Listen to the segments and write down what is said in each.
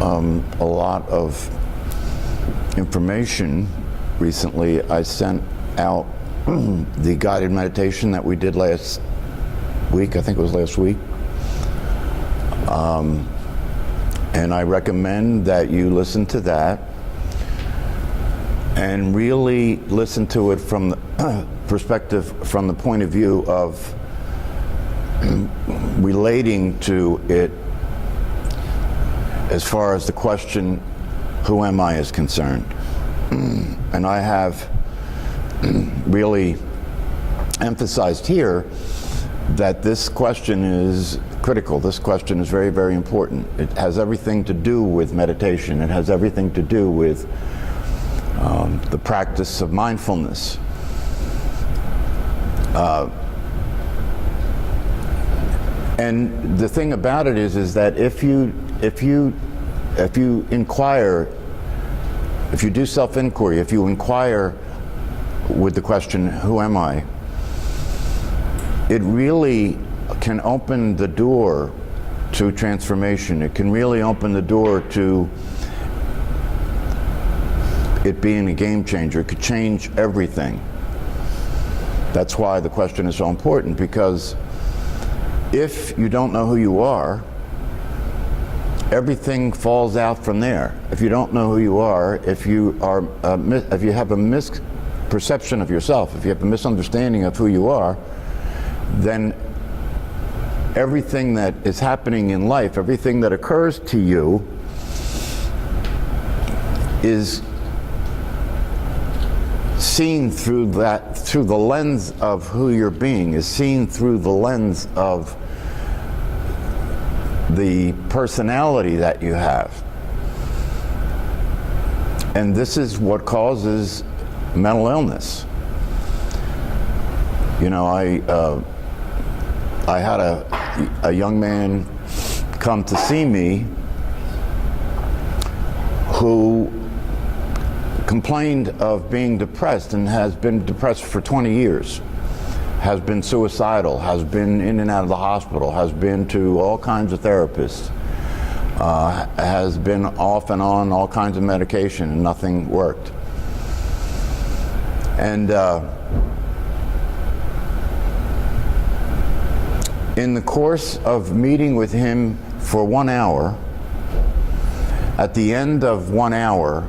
a lot of information recently. I sent out the guided meditation that we did last week. I think it was last week. And I recommend that you listen to that and really listen to it from the perspective, from the point of view of relating to it as far as the question, who am I, is concerned. And I have really emphasized here that this question is critical. This question is very, very important. It has everything to do with meditation. It has everything to do with the practice of mindfulness. And the thing about it is that if you inquire, if you do self-inquiry, if you inquire with the question, who am I? It really can open the door to transformation. It can really open the door to it being a game changer. It could change everything. That's why the question is so important, because if you don't know who you are, everything falls out from there. If you don't know who you are, if you have a misperception of yourself, if you have a misunderstanding of who you are, then everything that is happening in life, everything that occurs to you is seen through the lens of who you're being, is seen through the lens of the personality that you have. And this is what causes mental illness. You know, I had a young man come to see me who complained of being depressed and has been depressed for 20 years, has been suicidal, has been in and out of the hospital, has been to all kinds of therapists, has been off and on all kinds of medication, and nothing worked. And in the course of meeting with him for 1 hour, at the end of 1 hour,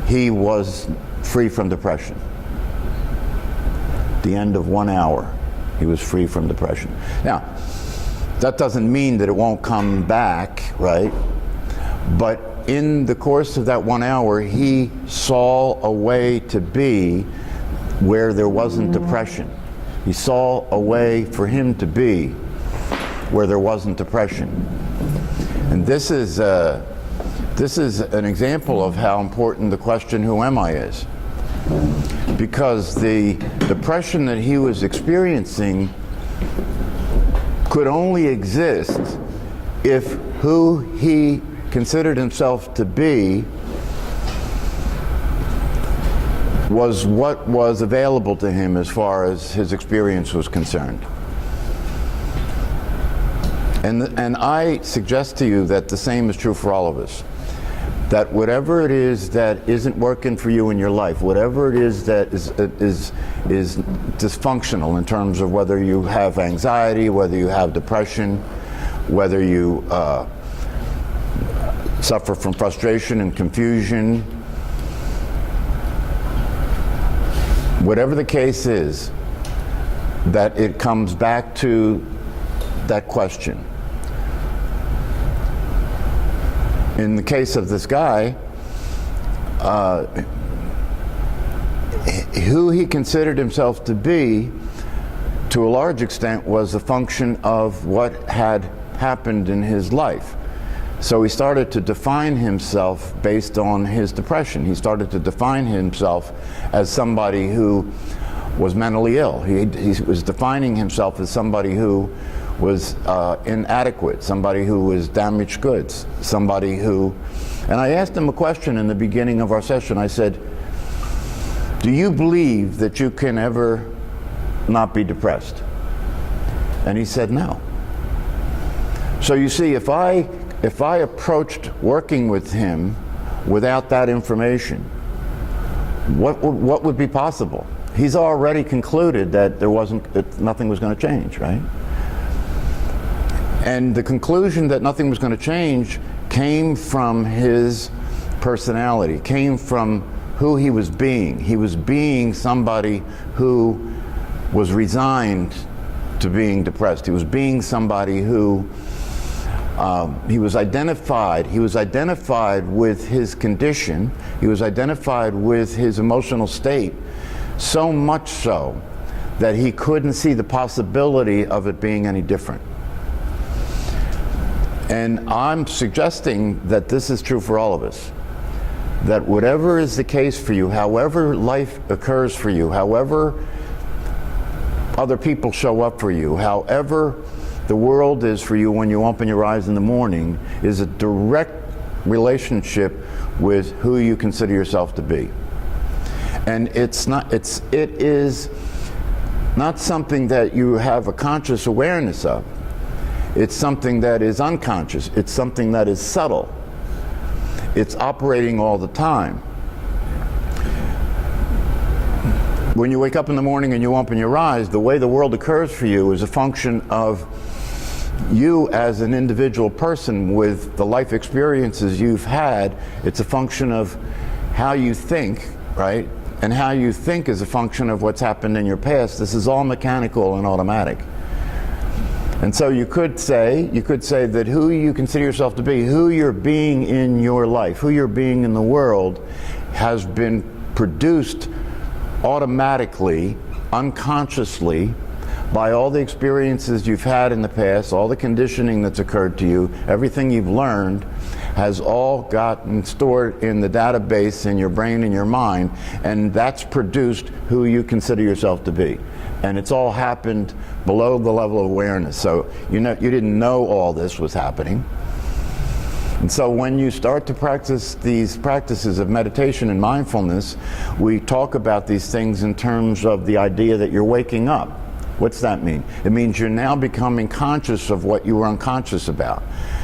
he was free from depression. At the end of 1 hour, he was free from depression. Now, that doesn't mean that it won't come back, right? But in the course of that 1 hour, he saw a way to be where there wasn't depression. He saw a way for him to be where there wasn't depression. And this is an example of how important the question, who am I, is. Because the depression that he was experiencing could only exist if who he considered himself to be was what was available to him as far as his experience was concerned. And I suggest to you that the same is true for all of us. That whatever it is that isn't working for you in your life, whatever it is that is dysfunctional in terms of whether you have anxiety, whether you have depression, whether you suffer from frustration and confusion, whatever the case is, that it comes back to that question. In the case of this guy, who he considered himself to be, to a large extent, was a function of what had happened in his life. So he started to define himself based on his depression. He started to define himself as somebody who was mentally ill. He was defining himself as somebody who was inadequate, somebody who was damaged goods, somebody who... And I asked him a question in the beginning of our session. I said, do you believe that you can ever not be depressed? And he said no. So you see, if I if I approached working with him without that information, what would be possible? He's already concluded that nothing was going to change, right? And the conclusion that nothing was going to change came from his personality, came from who he was being. He was being somebody who was resigned to being depressed. He was being somebody who he was identified with his condition. He was identified with his emotional state, so much so that he couldn't see the possibility of it being any different. And I'm suggesting that this is true for all of us. That whatever is the case for you, however life occurs for you, however other people show up for you, however the world is for you when you open your eyes in the morning, is a direct relationship with who you consider yourself to be. And it is not something that you have a conscious awareness of. It's something that is unconscious. It's something that is subtle. It's operating all the time. When you wake up in the morning and you open your eyes, the way the world occurs for you is a function of you as an individual person with the life experiences you've had. It's a function of how you think, right? And how you think is a function of what's happened in your past. This is all mechanical and automatic. And so you could say that who you consider yourself to be, who you're being in your life, who you're being in the world, has been produced automatically, unconsciously, by all the experiences you've had in the past, all the conditioning that's occurred to you, everything you've learned has all gotten stored in the database in your brain and your mind, and that's produced who you consider yourself to be. And it's all happened below the level of awareness. So you didn't know all this was happening. And so when you start to practice these practices of meditation and mindfulness, we talk about these things in terms of the idea that you're waking up. What's that mean? It means you're now becoming conscious of what you were unconscious about.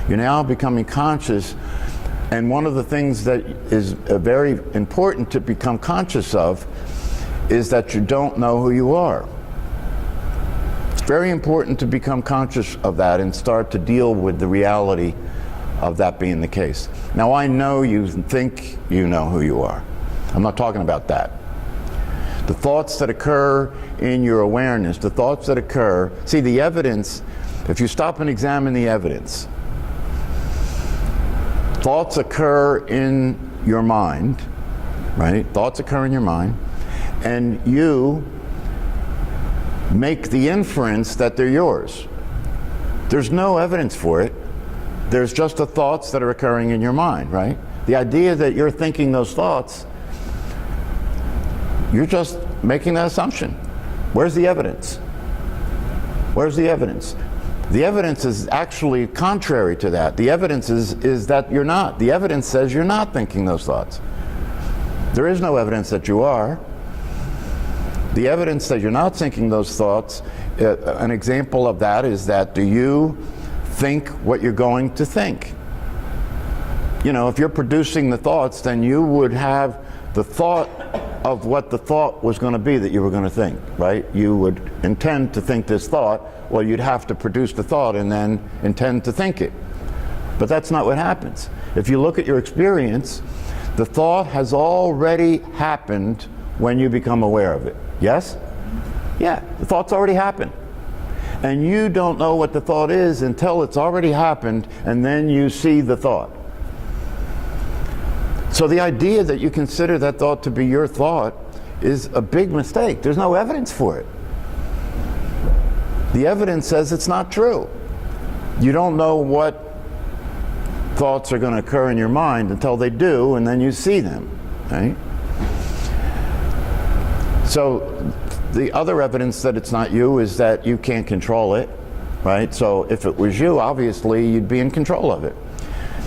You're now becoming conscious, and one of the things that is very important to become conscious of is that you don't know who you are. It's very important to become conscious of that and start to deal with the reality of that being the case. Now, I know you think you know who you are. I'm not talking about that. The thoughts that occur in your awareness, the thoughts that occur, see the evidence, if you stop and examine the evidence, thoughts occur in your mind, right? Thoughts occur in your mind, and you make the inference that they're yours. There's no evidence for it. There's just the thoughts that are occurring in your mind, right? The idea that you're thinking those thoughts, you're just making that assumption. Where's the evidence? Where's the evidence? The evidence is actually contrary to that. The evidence is that you're not. The evidence says you're not thinking those thoughts. There is no evidence that you are. The evidence that you're not thinking those thoughts, an example of that is that, do you think what you're going to think? You know, if you're producing the thoughts, then you would have the thought of what the thought was going to be that you were going to think, right? You would intend to think this thought, well, you'd have to produce the thought and then intend to think it. But that's not what happens. If you look at your experience, the thought has already happened when you become aware of it. Yes? Yeah, the thought's already happened. And you don't know what the thought is until it's already happened, and then you see the thought. So the idea that you consider that thought to be your thought is a big mistake. There's no evidence for it. The evidence says it's not true. You don't know what thoughts are going to occur in your mind until they do, and then you see them, right? So the other evidence that it's not you is that you can't control it, right? So if it was you, obviously you'd be in control of it.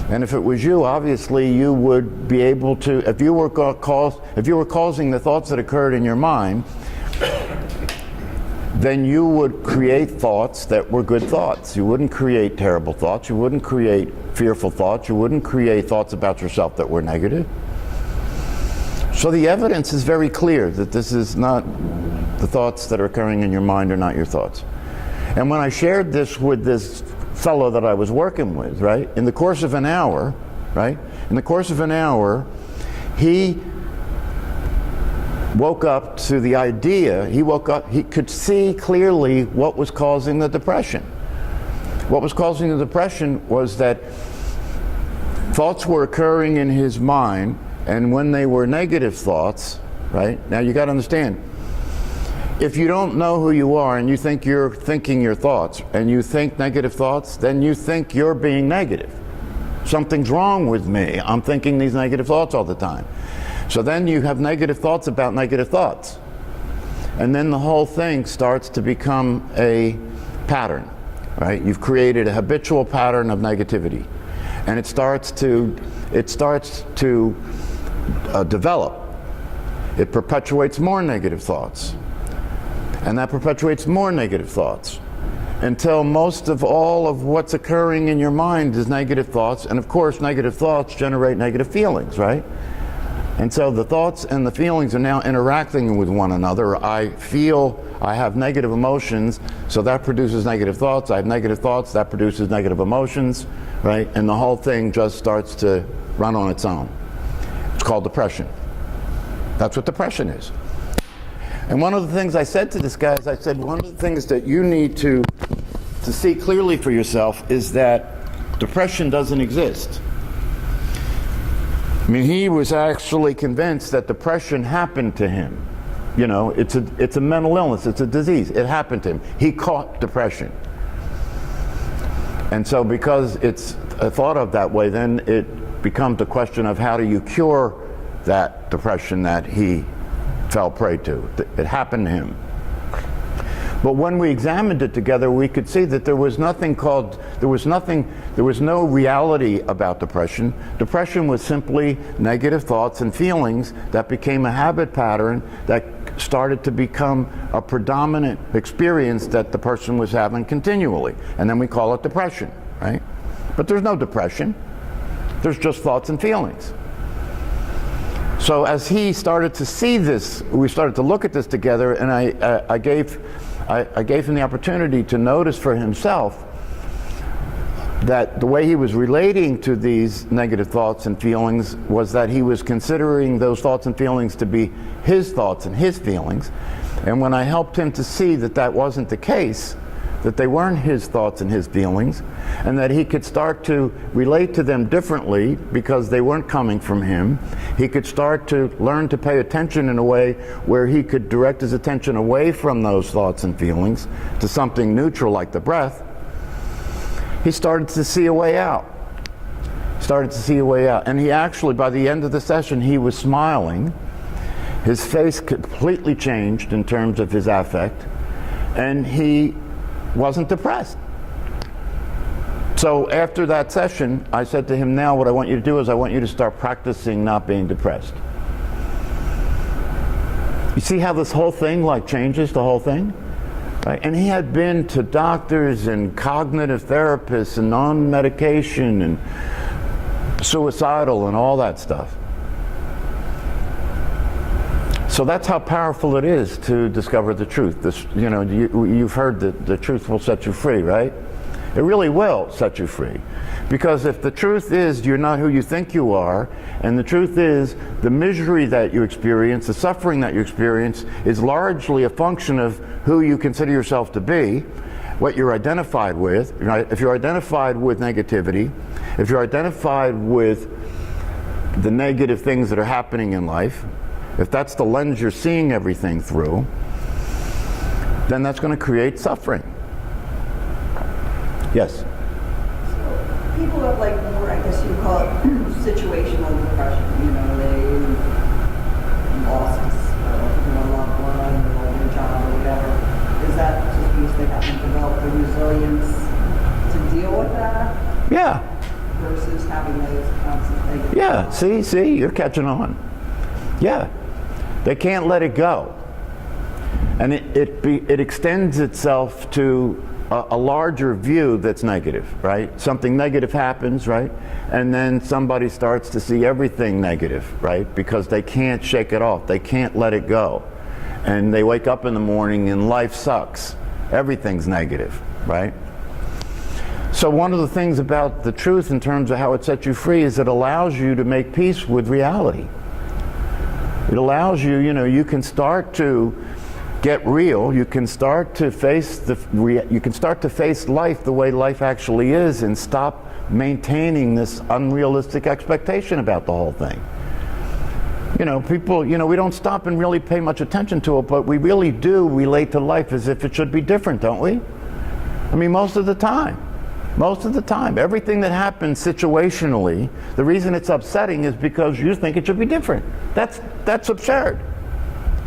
And if it was you, obviously you would be able to, if you were causing the thoughts that occurred in your mind, then you would create thoughts that were good thoughts. You wouldn't create terrible thoughts. You wouldn't create fearful thoughts. You wouldn't create thoughts about yourself that were negative. So the evidence is very clear that this is not, the thoughts that are occurring in your mind are not your thoughts. And when I shared this with this fellow that I was working with, right, in the course of an hour, right, in the course of an hour, he woke up to the idea, he woke up, he could see clearly what was causing the depression. What was causing the depression was that thoughts were occurring in his mind, and when they were negative thoughts, right? Now you got to understand, if you don't know who you are and you think you're thinking your thoughts and you think negative thoughts, then you think you're being negative. Something's wrong with me. I'm thinking these negative thoughts all the time. So then you have negative thoughts about negative thoughts. And then the whole thing starts to become a pattern, right? You've created a habitual pattern of negativity. And it starts to develop. It perpetuates more negative thoughts. And that perpetuates more negative thoughts until most of all of what's occurring in your mind is negative thoughts. And of course, negative thoughts generate negative feelings, right? And so the thoughts and the feelings are now interacting with one another. I feel I have negative emotions, so that produces negative thoughts. I have negative thoughts, that produces negative emotions, right? And the whole thing just starts to run on its own. It's called depression. That's what depression is. And one of the things I said to this guy is, I said, one of the things that you need to see clearly for yourself is that depression doesn't exist. I mean, he was actually convinced that depression happened to him. You know, it's a mental illness, it's a disease. It happened to him. He caught depression. And so because it's thought of that way, then it becomes a question of how do you cure that depression that he fell prey to. It happened to him. But when we examined it together, we could see that there was no reality about depression. Depression was simply negative thoughts and feelings that became a habit pattern that started to become a predominant experience that the person was having continually. And then we call it depression, right? But there's no depression. There's just thoughts and feelings. So as he started to see this, we started to look at this together, and I gave him the opportunity to notice for himself that the way he was relating to these negative thoughts and feelings was that he was considering those thoughts and feelings to be his thoughts and his feelings. And when I helped him to see that that wasn't the case, that they weren't his thoughts and his feelings, and that he could start to relate to them differently because they weren't coming from him. He could start to learn to pay attention in a way where he could direct his attention away from those thoughts and feelings to something neutral like the breath. He started to see a way out. And he actually, by the end of the session, he was smiling. His face completely changed in terms of his affect, and he wasn't depressed. So after that session, I said to him, now what I want you to do is I want you to start practicing not being depressed. You see how this whole thing changes the whole thing? Right? And he had been to doctors and cognitive therapists and on medication and suicidal and all that stuff. So that's how powerful it is to discover the truth. You've heard that the truth will set you free, right? It really will set you free. Because if the truth is you're not who you think you are, and the truth is the misery that you experience, the suffering that you experience, is largely a function of who you consider yourself to be, what you're identified with, right? If you're identified with negativity, if you're identified with the negative things that are happening in life, if that's the lens you're seeing everything through, then that's going to create suffering. Yes? So people have more, I guess you call it situational depression. They lost a loved one or their job or whatever. Is that just because they haven't developed the resilience to deal with that? Yeah. Versus having those constant negative thoughts? Yeah, see, you're catching on. Yeah. They can't let it go. And it extends itself to a larger view that's negative, right? Something negative happens, right? And then somebody starts to see everything negative, right? Because they can't shake it off. They can't let it go. And they wake up in the morning and life sucks. Everything's negative, right? So one of the things about the truth in terms of how it sets you free is it allows you to make peace with reality. It allows you, you can start to get real. You can start to face life the way life actually is, and stop maintaining this unrealistic expectation about the whole thing. People, we don't stop and really pay much attention to it, but we really do relate to life as if it should be different, don't we? I mean, most of the time. Most of the time. Everything that happens situationally, the reason it's upsetting is because you think it should be different. That's absurd.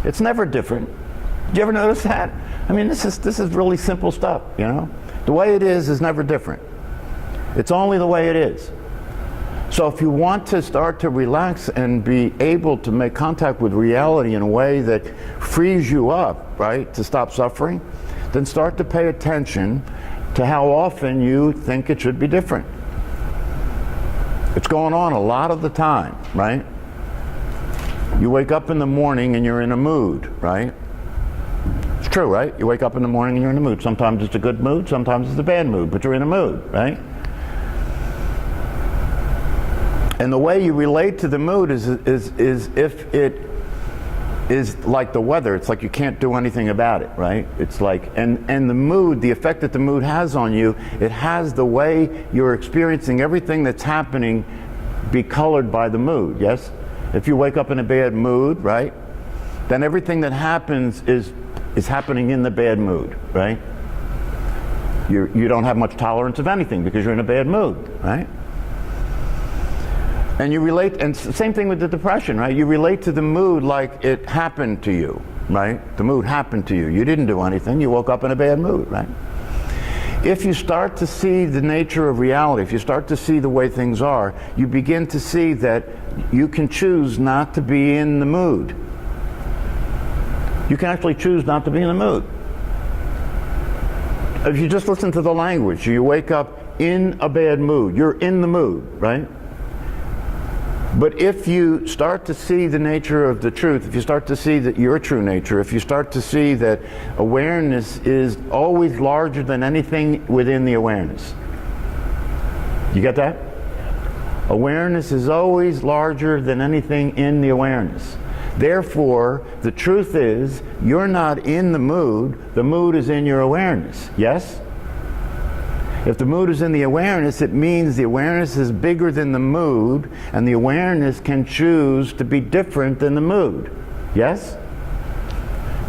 It's never different. Did you ever notice that? I mean, this is really simple stuff, The way it is never different. It's only the way it is. So if you want to start to relax and be able to make contact with reality in a way that frees you up, right, to stop suffering, then start to pay attention to how often you think it should be different. It's going on a lot of the time, right? You wake up in the morning and you're in a mood, right? It's true, right? You wake up in the morning and you're in a mood. Sometimes it's a good mood, sometimes it's a bad mood, but you're in a mood, right? And the way you relate to the mood is if it is like the weather. It's like you can't do anything about it, right? It's like, and the mood, the effect that the mood has on you, it has the way you're experiencing everything that's happening be colored by the mood, yes? If you wake up in a bad mood, right, then everything that happens is happening in the bad mood, right? You don't have much tolerance of anything because you're in a bad mood, right? And you relate, and same thing with the depression, right? You relate to the mood like it happened to you, right? The mood happened to you. You didn't do anything. You woke up in a bad mood, right? If you start to see the nature of reality, if you start to see the way things are, you begin to see that you can choose not to be in the mood. You can actually choose not to be in the mood. If you just listen to the language, you wake up in a bad mood. You're in the mood, right? But if you start to see the nature of the truth, if you start to see that your true nature, if you start to see that awareness is always larger than anything within the awareness. You get that? Awareness is always larger than anything in the awareness. Therefore, the truth is, you're not in the mood is in your awareness. Yes? If the mood is in the awareness, it means the awareness is bigger than the mood, and the awareness can choose to be different than the mood. Yes?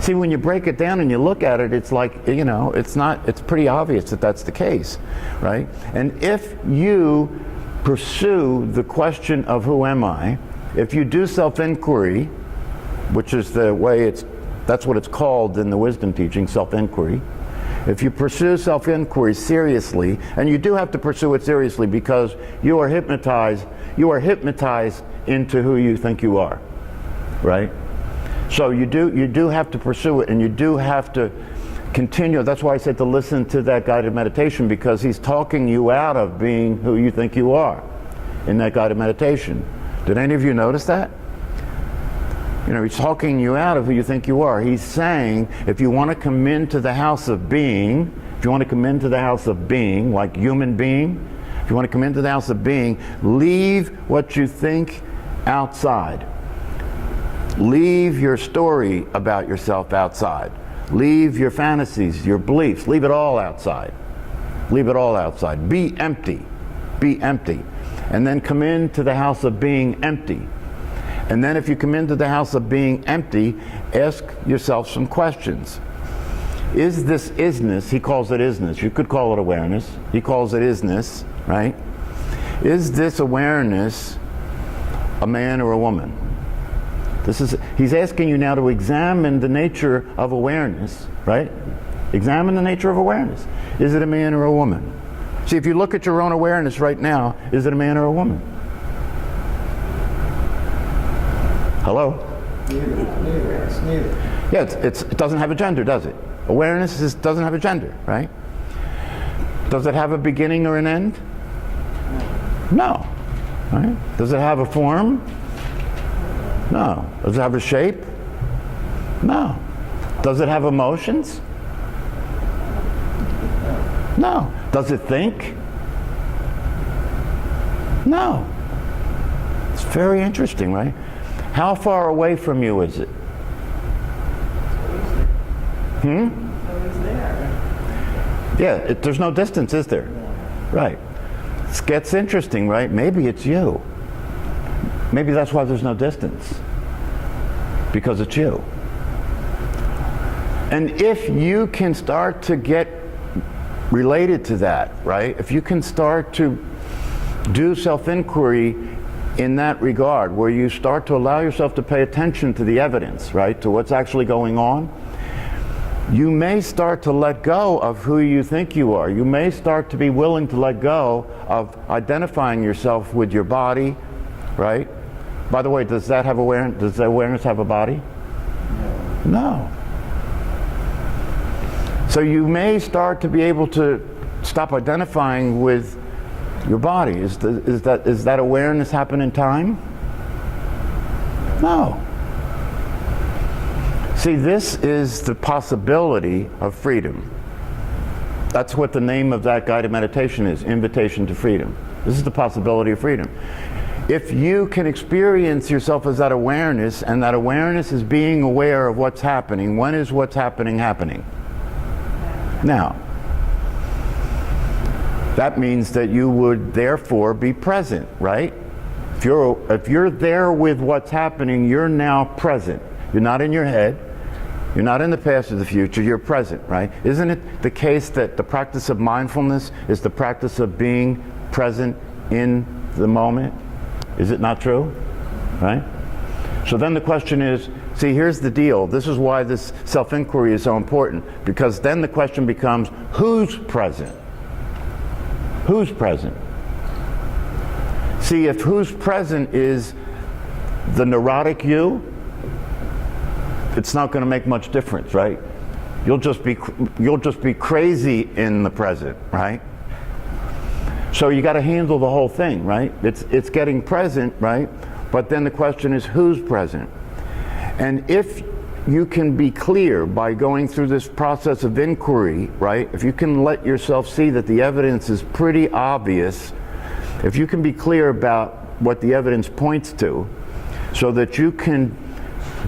See, when you break it down and you look at it, it's like, it's pretty obvious that that's the case, right? And if you pursue the question of who am I, if you do self-inquiry, which is the way that's what it's called in the wisdom teaching, self-inquiry. If you pursue self-inquiry seriously, and you do have to pursue it seriously because you are hypnotized into who you think you are, right? So you do have to pursue it, and you do have to continue. That's why I said to listen to that guided meditation, because he's talking you out of being who you think you are in that guided meditation. Did any of you notice that? He's talking you out of who you think you are. He's saying, if you want to come into the house of being, like human being, if you want to come into the house of being, leave what you think outside. Leave your story about yourself outside. Leave your fantasies, your beliefs, leave it all outside. Leave it all outside. Be empty. Be empty. And then come into the house of being empty. And then if you come into the house of being empty, ask yourself some questions. Is this isness? He calls it isness. You could call it awareness. He calls it isness, right? Is this awareness a man or a woman? He's asking you now to examine the nature of awareness, right? Examine the nature of awareness. Is it a man or a woman? See, if you look at your own awareness right now, is it a man or a woman? Hello? Neither. It's neither. Yeah, it doesn't have a gender, does it? Awareness doesn't have a gender, right? Does it have a beginning or an end? No. Right? Does it have a form? No. Does it have a shape? No. Does it have emotions? No. Does it think? No. It's very interesting, right? How far away from you is it? Always there. Yeah, there's no distance, is there? Right. It gets interesting, right? Maybe it's you. Maybe that's why there's no distance. Because it's you. And if you can start to get related to that, right? If you can start to do self-inquiry in that regard, where you start to allow yourself to pay attention to the evidence, right? To what's actually going on, you may start to let go of who you think you are. You may start to be willing to let go of identifying yourself with your body, right? By the way, does that have awareness? Does the awareness have a body? No. So you may start to be able to stop identifying with your body. Is that awareness happen in time? No. See, this is the possibility of freedom. That's what the name of that guided meditation is, Invitation to Freedom. This is the possibility of freedom. If you can experience yourself as that awareness, and that awareness is being aware of what's happening, when is what's happening happening? Now. That means that you would therefore be present, right? If you're there with what's happening, you're now present. You're not in your head. You're not in the past or the future. You're present, right? Isn't it the case that the practice of mindfulness is the practice of being present in the moment? Is it not true? Right? So then the question is, see, here's the deal. This is why this self-inquiry is so important, because then the question becomes, who's present? Who's present? See, if who's present is the neurotic you, it's not going to make much difference, right? You'll just be crazy in the present, right? So you got to handle the whole thing, right? It's getting present, right? But then the question is, who's present? And if you can be clear by going through this process of inquiry, right? If you can let yourself see that the evidence is pretty obvious, if you can be clear about what the evidence points to, so that you can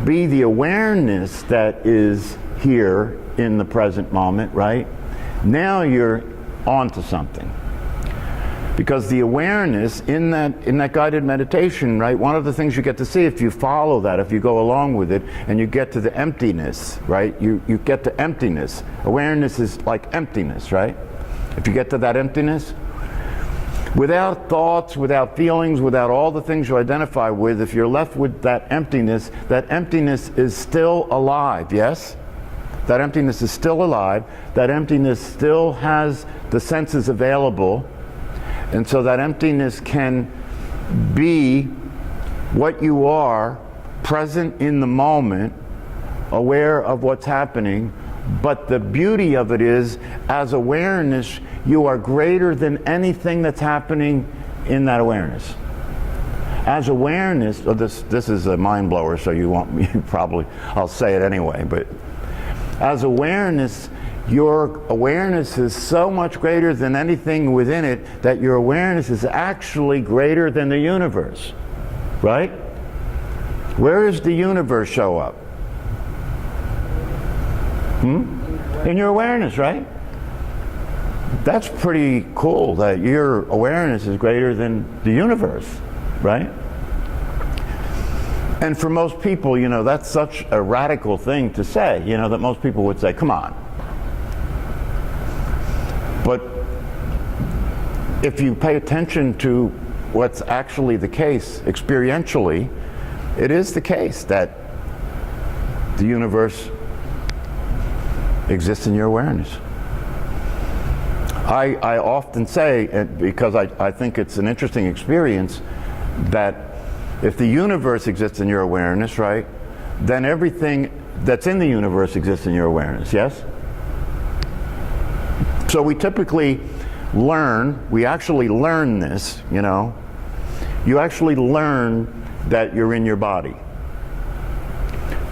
be the awareness that is here in the present moment, right? Now you're onto something. Because the awareness in that guided meditation, right, one of the things you get to see if you follow that, if you go along with it, and you get to the emptiness, right, you get to emptiness. Awareness is like emptiness, right? If you get to that emptiness, without thoughts, without feelings, without all the things you identify with, if you're left with that emptiness is still alive, yes? That emptiness is still alive. That emptiness still has the senses available. And so that emptiness can be what you are, present in the moment, aware of what's happening. But the beauty of it is, as awareness, you are greater than anything that's happening in that awareness. As awareness, this is a mind blower, so you won't, I'll say it anyway, but as awareness, your awareness is so much greater than anything within it that your awareness is actually greater than the universe, right? Where does the universe show up? In your awareness, right? That's pretty cool that your awareness is greater than the universe, right? And for most people, you know, that's such a radical thing to say, you know, that most people would say, come on. But if you pay attention to what's actually the case experientially, it is the case that the universe exists in your awareness. I often say, because I think it's an interesting experience, that if the universe exists in your awareness, right, then everything that's in the universe exists in your awareness, yes? So we typically we actually learn this, you know. You actually learn that you're in your body.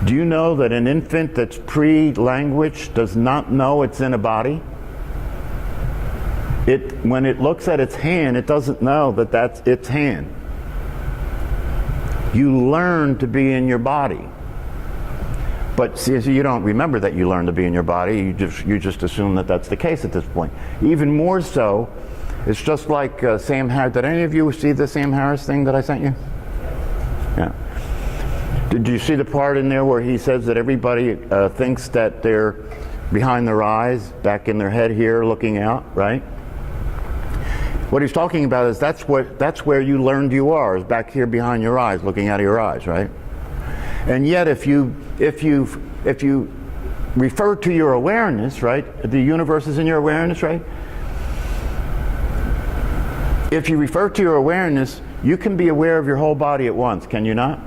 Do you know that an infant that's pre-language does not know it's in a body? When it looks at its hand, it doesn't know that that's its hand. You learn to be in your body. But see, you don't remember that you learn to be in your body. You just assume that that's the case at this point. Even more so, it's just like Sam Harris. Did any of you see the Sam Harris thing that I sent you? Yeah. Did you see the part in there where he says that everybody thinks that they're behind their eyes, back in their head here, looking out, right? What he's talking about is that's where you learned you are, is back here behind your eyes, looking out of your eyes, right? And yet, if you refer to your awareness, right? The universe is in your awareness, right? If you refer to your awareness, you can be aware of your whole body at once, can you not?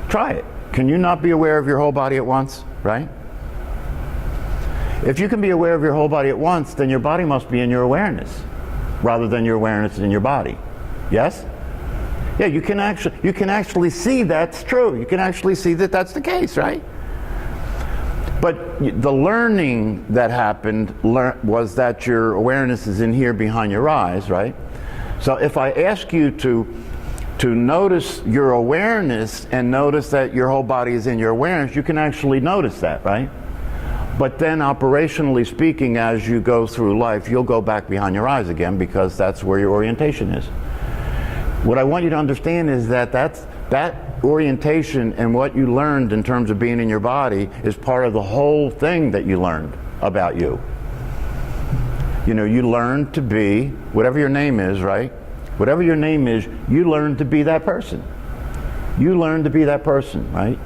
Try it. Can you not be aware of your whole body at once, right? If you can be aware of your whole body at once, then your body must be in your awareness, rather than your awareness in your body. Yes? Yeah, you can actually see that's true. You can actually see that that's the case, right? But the learning that happened was that your awareness is in here behind your eyes, right? So if I ask you to notice your awareness and notice that your whole body is in your awareness, you can actually notice that, right? But then operationally speaking, as you go through life, you'll go back behind your eyes again, because that's where your orientation is. What I want you to understand is that that orientation and what you learned in terms of being in your body is part of the whole thing that you learned about you. You know, you learned to be, whatever your name is, right? Whatever your name is, you learn to be that person. You learn to be that person, right?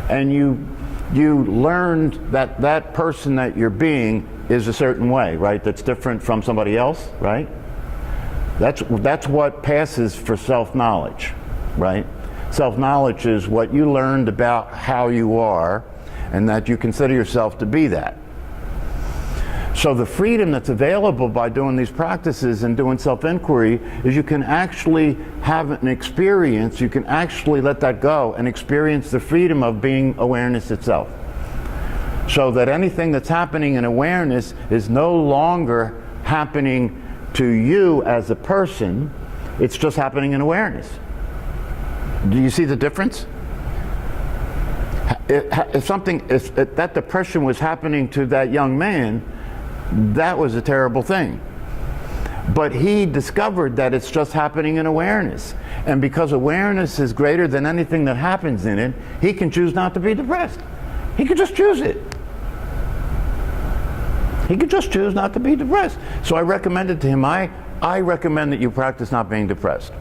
And you learned that that person that you're being is a certain way, right? That's different from somebody else, right? That's what passes for self-knowledge, right? Self-knowledge is what you learned about how you are, and that you consider yourself to be that. So the freedom that's available by doing these practices and doing self-inquiry is you can actually have an experience, you can actually let that go and experience the freedom of being awareness itself. So that anything that's happening in awareness is no longer happening to you as a person, it's just happening in awareness. Do you see the difference? If that depression was happening to that young man, that was a terrible thing. But he discovered that it's just happening in awareness. And because awareness is greater than anything that happens in it, he can choose not to be depressed. He could just choose it. He could just choose not to be depressed. So I recommended to him, I recommend that you practice not being depressed.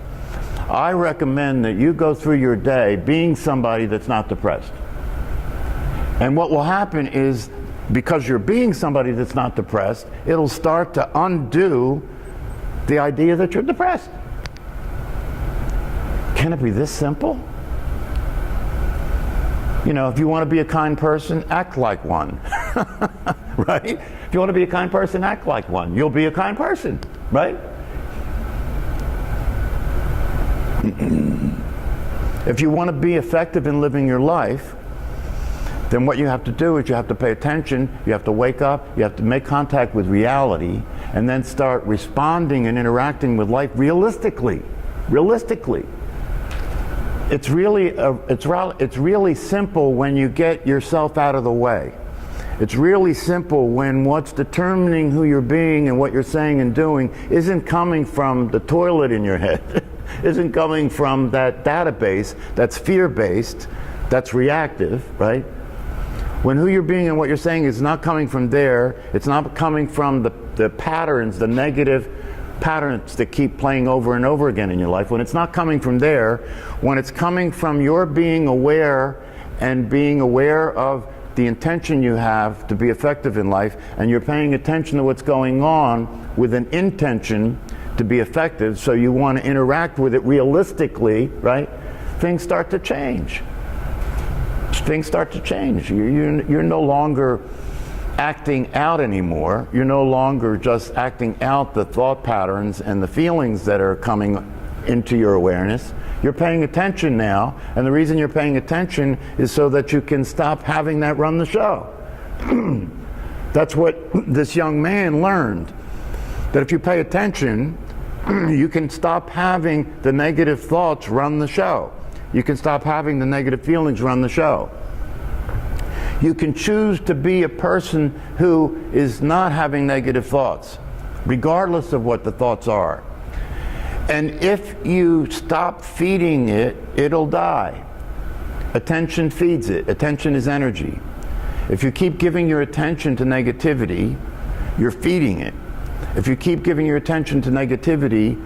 I recommend that you go through your day being somebody that's not depressed. And what will happen is, because you're being somebody that's not depressed, it'll start to undo the idea that you're depressed. Can it be this simple? You know, if you want to be a kind person, act like one. Right? If you want to be a kind person, act like one. You'll be a kind person, right? If you want to be effective in living your life, then what you have to do is you have to pay attention, you have to wake up, you have to make contact with reality, and then start responding and interacting with life realistically. Realistically. It's really simple when you get yourself out of the way. It's really simple when what's determining who you're being and what you're saying and doing isn't coming from the toilet in your head, isn't coming from that database that's fear-based, that's reactive, right? When who you're being and what you're saying is not coming from there, it's not coming from the patterns, the negative patterns that keep playing over and over again in your life. When it's not coming from there, when it's coming from your being aware and being aware of the intention you have to be effective in life, and you're paying attention to what's going on with an intention to be effective, so you want to interact with it realistically, right? Things start to change. Things start to change. You're no longer acting out anymore. You're no longer just acting out the thought patterns and the feelings that are coming into your awareness. You're paying attention now, and the reason you're paying attention is so that you can stop having that run the show. That's what this young man learned, that if you pay attention, you can stop having the negative thoughts run the show. You can stop having the negative feelings run the show. You can choose to be a person who is not having negative thoughts, regardless of what the thoughts are. And if you stop feeding it, it'll die. Attention feeds it. Attention is energy. If you keep giving your attention to negativity, you're feeding it. If you keep giving your attention to negativity,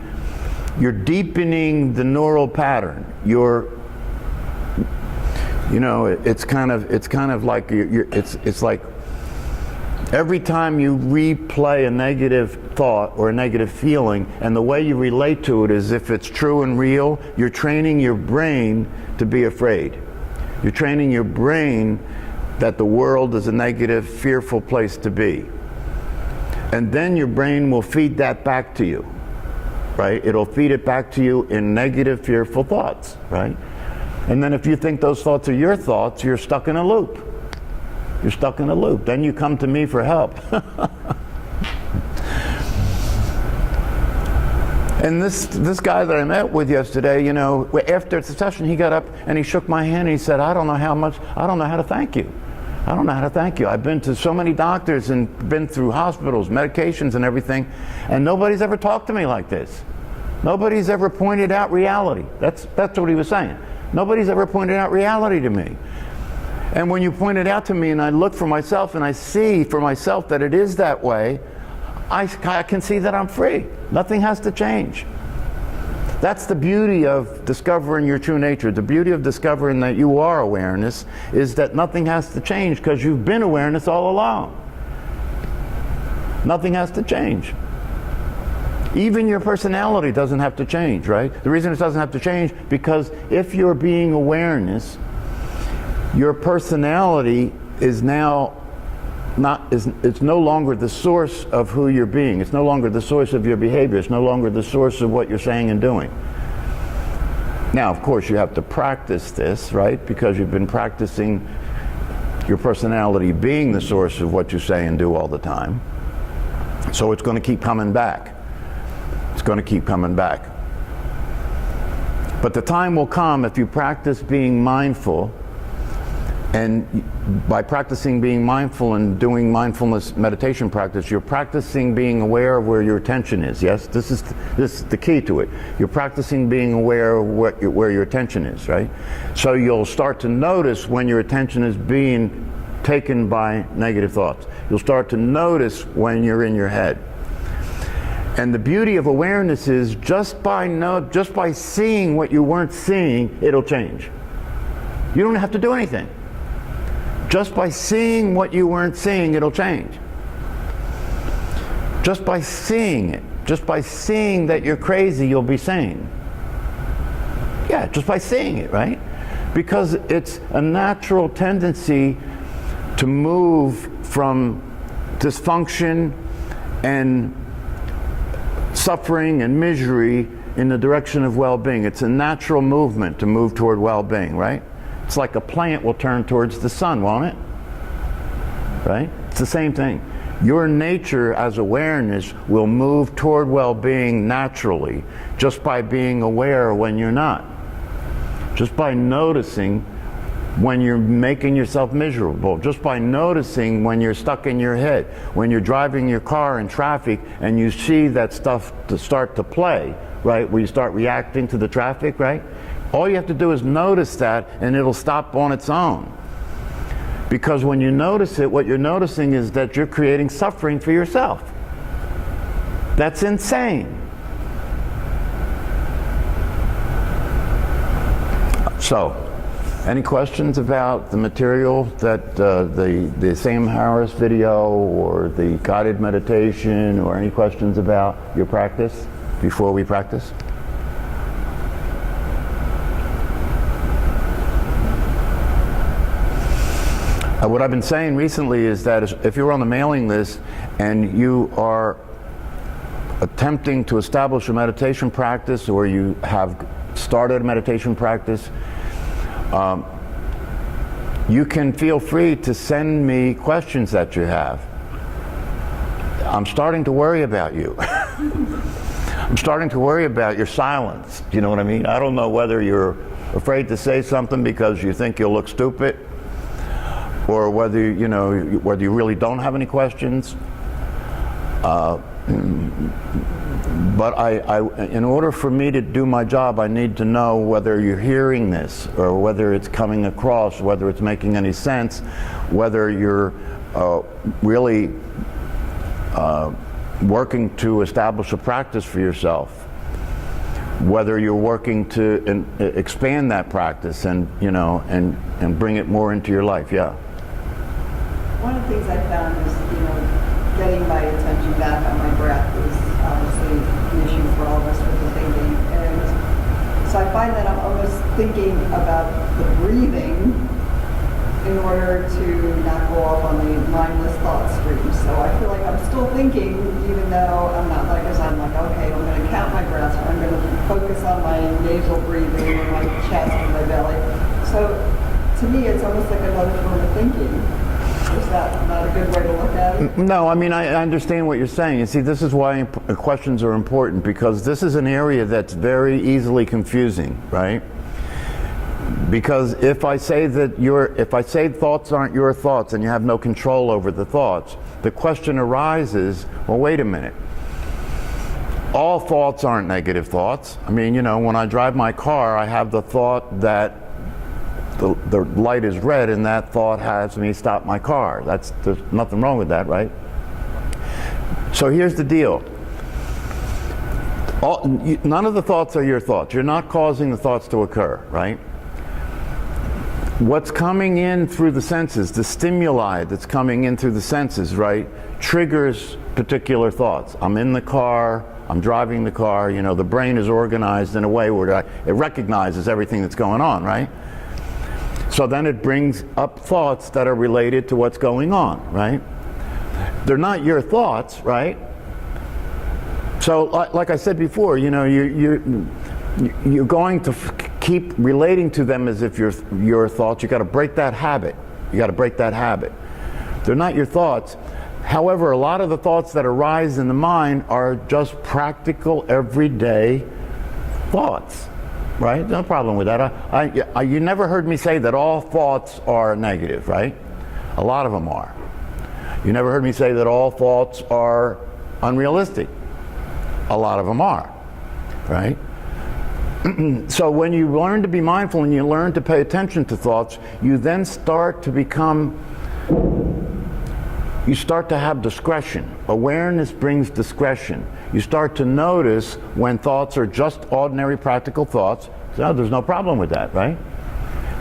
you're deepening the neural pattern. It's kind of like it's like every time you replay a negative thought or a negative feeling, and the way you relate to it is if it's true and real, you're training your brain to be afraid. You're training your brain that the world is a negative, fearful place to be. And then your brain will feed that back to you, right? It'll feed it back to you in negative, fearful thoughts, right? And then if you think those thoughts are your thoughts, you're stuck in a loop. You're stuck in a loop. Then you come to me for help. And this guy that I met with yesterday, after the session, he got up and he shook my hand and he said, I don't know how to thank you. I don't know how to thank you. I've been to so many doctors and been through hospitals, medications and everything, and nobody's ever talked to me like this. Nobody's ever pointed out reality. That's what he was saying. Nobody's ever pointed out reality to me. And when you point it out to me and I look for myself and I see for myself that it is that way, I can see that I'm free. Nothing has to change. That's the beauty of discovering your true nature. The beauty of discovering that you are awareness is that nothing has to change because you've been awareness all along. Nothing has to change. Even your personality doesn't have to change, right? The reason it doesn't have to change because if you're being awareness, your personality is now it's no longer the source of who you're being. It's no longer the source of your behavior. It's no longer the source of what you're saying and doing. Now, of course, you have to practice this, right? Because you've been practicing your personality being the source of what you say and do all the time. So it's going to keep coming back. It's going to keep coming back. But the time will come if you practice being mindful, and by practicing being mindful and doing mindfulness meditation practice, you're practicing being aware of where your attention is. Yes, this is the key to it. You're practicing being aware of where your attention is, right? So you'll start to notice when your attention is being taken by negative thoughts. You'll start to notice when you're in your head. And the beauty of awareness is just by seeing what you weren't seeing, it'll change. You don't have to do anything. Just by seeing what you weren't seeing, it'll change. Just by seeing it, just by seeing that you're crazy, you'll be sane. Yeah, just by seeing it, right? Because it's a natural tendency to move from dysfunction and suffering and misery in the direction of well-being. It's a natural movement to move toward well-being, right? It's like a plant will turn towards the sun, won't it? Right? It's the same thing. Your nature as awareness will move toward well-being naturally, just by being aware when you're not. Just by noticing when you're making yourself miserable, just by noticing when you're stuck in your head, when you're driving your car in traffic and you see that stuff to start to play, right? Where you start reacting to the traffic, right? All you have to do is notice that and it'll stop on its own. Because when you notice it, what you're noticing is that you're creating suffering for yourself. That's insane. So, any questions about the material that the Sam Harris video or the guided meditation, or any questions about your practice before we practice? What I've been saying recently is that if you're on the mailing list and you are attempting to establish a meditation practice, or you have started a meditation practice, you can feel free to send me questions that you have. I'm starting to worry about you. I'm starting to worry about your silence. Do you know what I mean? I don't know whether you're afraid to say something because you think you'll look stupid, or whether whether you really don't have any questions. But in order for me to do my job, I need to know whether you're hearing this, or whether it's coming across, whether it's making any sense, whether you're really working to establish a practice for yourself, whether you're working to expand that practice and bring it more into your life. Yeah. One of the things I found is, getting my attention back on my breath is obviously an issue for all of us with the thinking. And so I find that I'm almost thinking about the breathing in order to not go off on the mindless thought stream. So I feel like I'm still thinking, even though I'm not like, as I'm like, okay, I'm going to count my breaths, or I'm going to focus on my nasal breathing and my chest and my belly. So to me, it's almost like another form of thinking. Is that not a good way to look at it? No, I mean, I understand what you're saying. You see, this is why questions are important, because this is an area that's very easily confusing, right? Because if I say thoughts aren't your thoughts and you have no control over the thoughts, the question arises, well, wait a minute. All thoughts aren't negative thoughts. I mean, when I drive my car, I have the thought that the light is red, and that thought has me stop my car. There's nothing wrong with that, right? So here's the deal. None of the thoughts are your thoughts. You're not causing the thoughts to occur, right? What's coming in through the senses, the stimuli that's coming in through the senses, right, triggers particular thoughts. I'm in the car, I'm driving the car, the brain is organized in a way where it recognizes everything that's going on, right? So then it brings up thoughts that are related to what's going on, right? They're not your thoughts, right? So like I said before, you're going to keep relating to them as if your thoughts. You got to break that habit. They're not your thoughts. However, a lot of the thoughts that arise in the mind are just practical, everyday thoughts. Right? No problem with that. You never heard me say that all thoughts are negative, right? A lot of them are. You never heard me say that all thoughts are unrealistic. A lot of them are, right? So when you learn to be mindful and you learn to pay attention to thoughts, you then start to have discretion. Awareness brings discretion. You start to notice when thoughts are just ordinary practical thoughts. So there's no problem with that, right?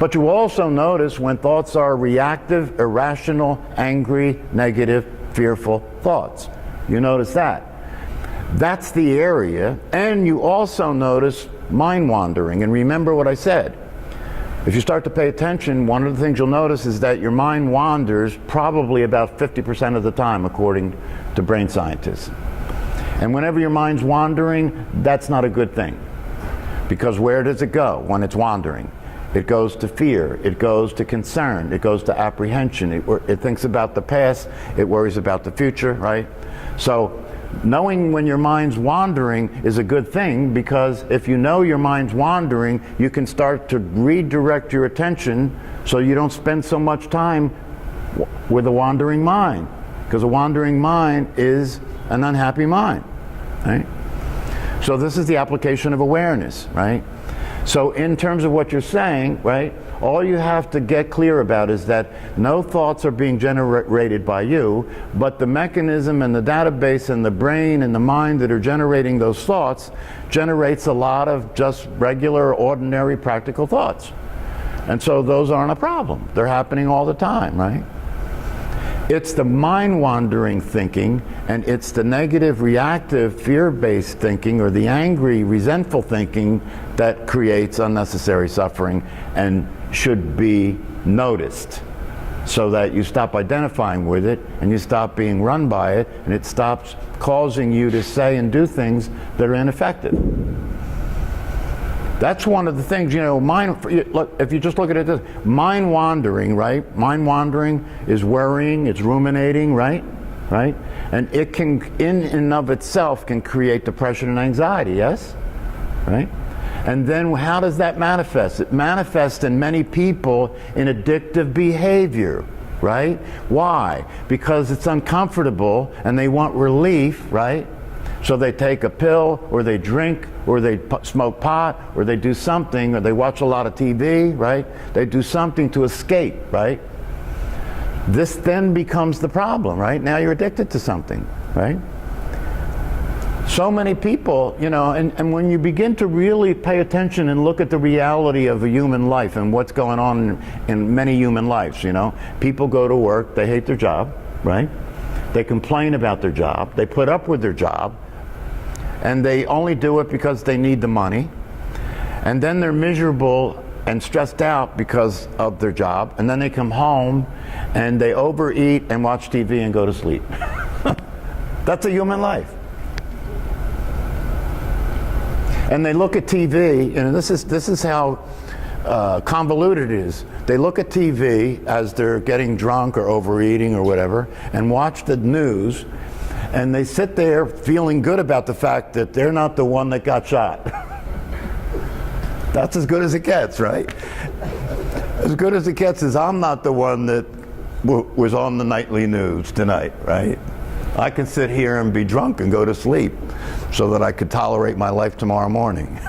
But you also notice when thoughts are reactive, irrational, angry, negative, fearful thoughts. You notice that. That's the area. And you also notice mind wandering. And remember what I said. If you start to pay attention, one of the things you'll notice is that your mind wanders probably about 50% of the time, according to brain scientists. And whenever your mind's wandering, that's not a good thing. Because where does it go when it's wandering? It goes to fear, it goes to concern, it goes to apprehension, it thinks about the past, it worries about the future, right? So knowing when your mind's wandering is a good thing, because if you know your mind's wandering, you can start to redirect your attention so you don't spend so much time with a wandering mind. Because a wandering mind is an unhappy mind, right? So this is the application of awareness, right? So in terms of what you're saying, right, all you have to get clear about is that no thoughts are being generated by you, but the mechanism and the database and the brain and the mind that are generating those thoughts generates a lot of just regular, ordinary, practical thoughts. And so those aren't a problem. They're happening all the time, right? It's the mind-wandering thinking, and it's the negative, reactive, fear-based thinking, or the angry, resentful thinking that creates unnecessary suffering and should be noticed. so that you stop identifying with it and you stop being run by it, and it stops causing you to say and do things that are ineffective. That's one of the things, you know, if you just look at it this, mind wandering, right? Mind wandering is worrying, it's ruminating, right? Right? And it can, in and of itself, can create depression and anxiety, yes? Right? And then how does that manifest? It manifests in many people in addictive behavior, right? Why? Because it's uncomfortable and they want relief, right? So they take a pill, or they drink, or they smoke pot, or they do something, or they watch a lot of TV, right? They do something to escape, right? This then becomes the problem, right? Now you're addicted to something, right? So many people, you know, and when you begin to really pay attention and look at the reality of a human life and what's going on in many human lives, you know, people go to work, they hate their job, right? They complain about their job, they put up with their job, and they only do it because they need the money, and then they're miserable and stressed out because of their job, and then they come home and they overeat and watch TV and go to sleep. That's a human life. And they look at TV, and this is how convoluted it is. They look at TV as they're getting drunk or overeating or whatever, and watch the news, and they sit there feeling good about the fact that they're not the one that got shot. That's as good as it gets, right? As good as it gets is I'm not the one that was on the nightly news tonight, right? I can sit here and be drunk and go to sleep so that I could tolerate my life tomorrow morning.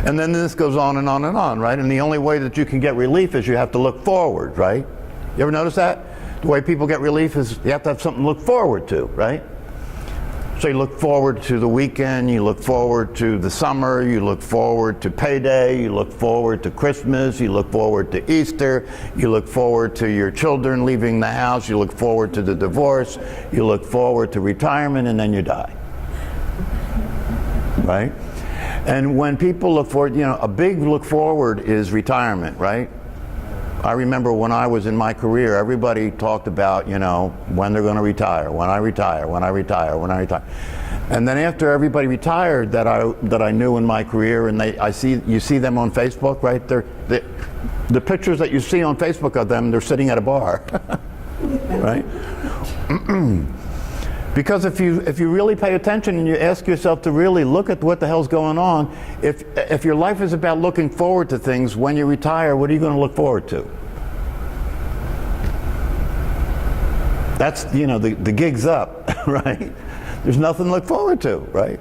And then this goes on and on and on, right? And the only way that you can get relief is you have to look forward, right? You ever notice that? The way people get relief is you have to have something to look forward to, right? So you look forward to the weekend, you look forward to the summer, you look forward to payday, you look forward to Christmas, you look forward to Easter, you look forward to your children leaving the house, you look forward to the divorce, you look forward to retirement, and then you die. Right? And when people look forward, you know, a big look forward is retirement, right? I remember when I was in my career, everybody talked about, you know, when they're going to retire, when I retire, when I retire, when I retire. And then after everybody retired that I knew in my career, and you see them on Facebook, right? The pictures that you see on Facebook of them, they're sitting at a bar, right? Because if you really pay attention and you ask yourself to really look at what the hell's going on, if your life is about looking forward to things, when you retire, what are you going to look forward to? That's, you know, the gig's up, right? There's nothing to look forward to, right?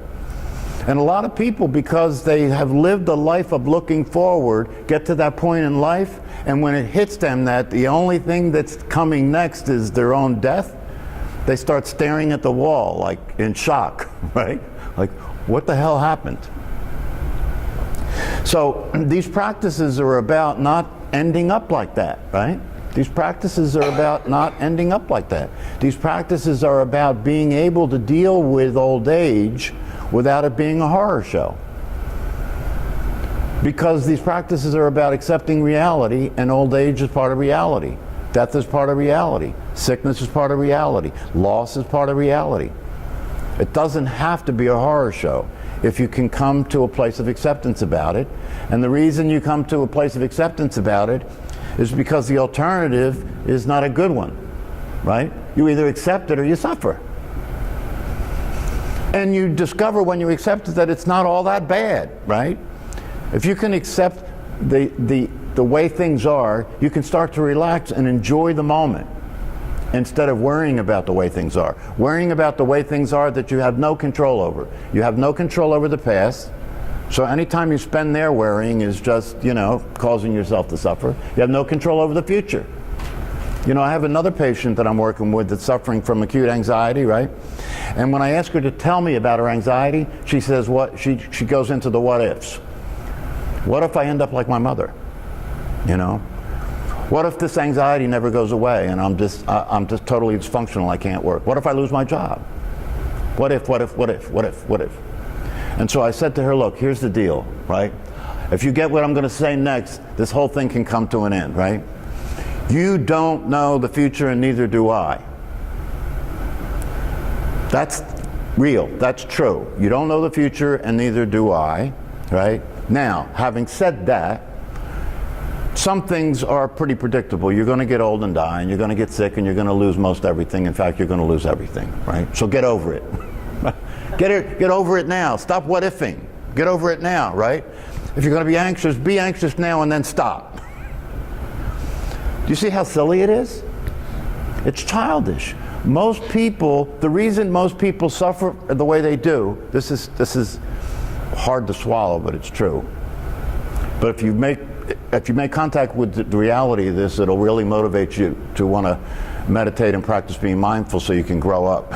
And a lot of people, because they have lived a life of looking forward, get to that point in life, and when it hits them that the only thing that's coming next is their own death, they start staring at the wall, like in shock, right? Like, what the hell happened? So these practices are about not ending up like that, right? These practices are about not ending up like that. These practices are about being able to deal with old age without it being a horror show. Because these practices are about accepting reality, and old age is part of reality. Death is part of reality. Sickness is part of reality. Loss is part of reality. It doesn't have to be a horror show if you can come to a place of acceptance about it. And the reason you come to a place of acceptance about it is because the alternative is not a good one, right? You either accept it or you suffer. And you discover when you accept it that it's not all that bad, right? If you can accept the way things are, you can start to relax and enjoy the moment instead of worrying about the way things are. Worrying about the way things are that you have no control over. You have no control over the past, so anytime you spend there worrying is just, you know, causing yourself to suffer. You have no control over the future. You know, I have another patient that I'm working with that's suffering from acute anxiety, right? And when I ask her to tell me about her anxiety, she says she goes into the what ifs. What if I end up like my mother? You know? What if this anxiety never goes away and I'm just totally dysfunctional, I can't work? What if I lose my job? What if? And so I said to her, look, here's the deal, right? If you get what I'm going to say next, this whole thing can come to an end, right? You don't know the future, and neither do I. That's real. That's true. You don't know the future, and neither do I, right? Now, having said that, some things are pretty predictable. You're going to get old and die, and you're going to get sick, and you're going to lose most everything. In fact, you're going to lose everything, right? So get over it. Get over it now. Stop what-ifing. Get over it now, right? If you're going to be anxious now and then stop. Do you see how silly it is? It's childish. Most people, the reason most people suffer the way they do, this is hard to swallow, but it's true. But if you make contact with the reality of this, it'll really motivate you to want to meditate and practice being mindful so you can grow up.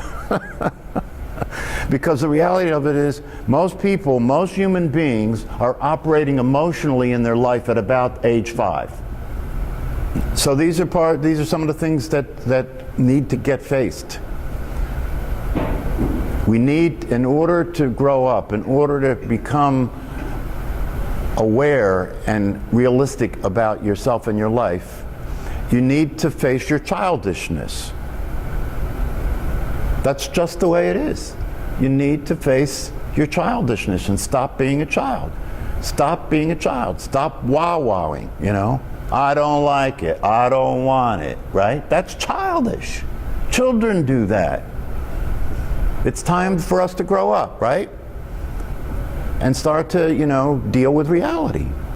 Because the reality of it is, most people, most human beings are operating emotionally in their life at about age 5. So these are some of the things that need to get faced. We need, in order to grow up, in order to become aware and realistic about yourself and your life, you need to face your childishness. That's just the way it is. You need to face your childishness and stop being a child. Stop being a child. Stop wah-wahing, you know. I don't like it. I don't want it, right? That's childish. Children do that. It's time for us to grow up, right? And start to, deal with reality.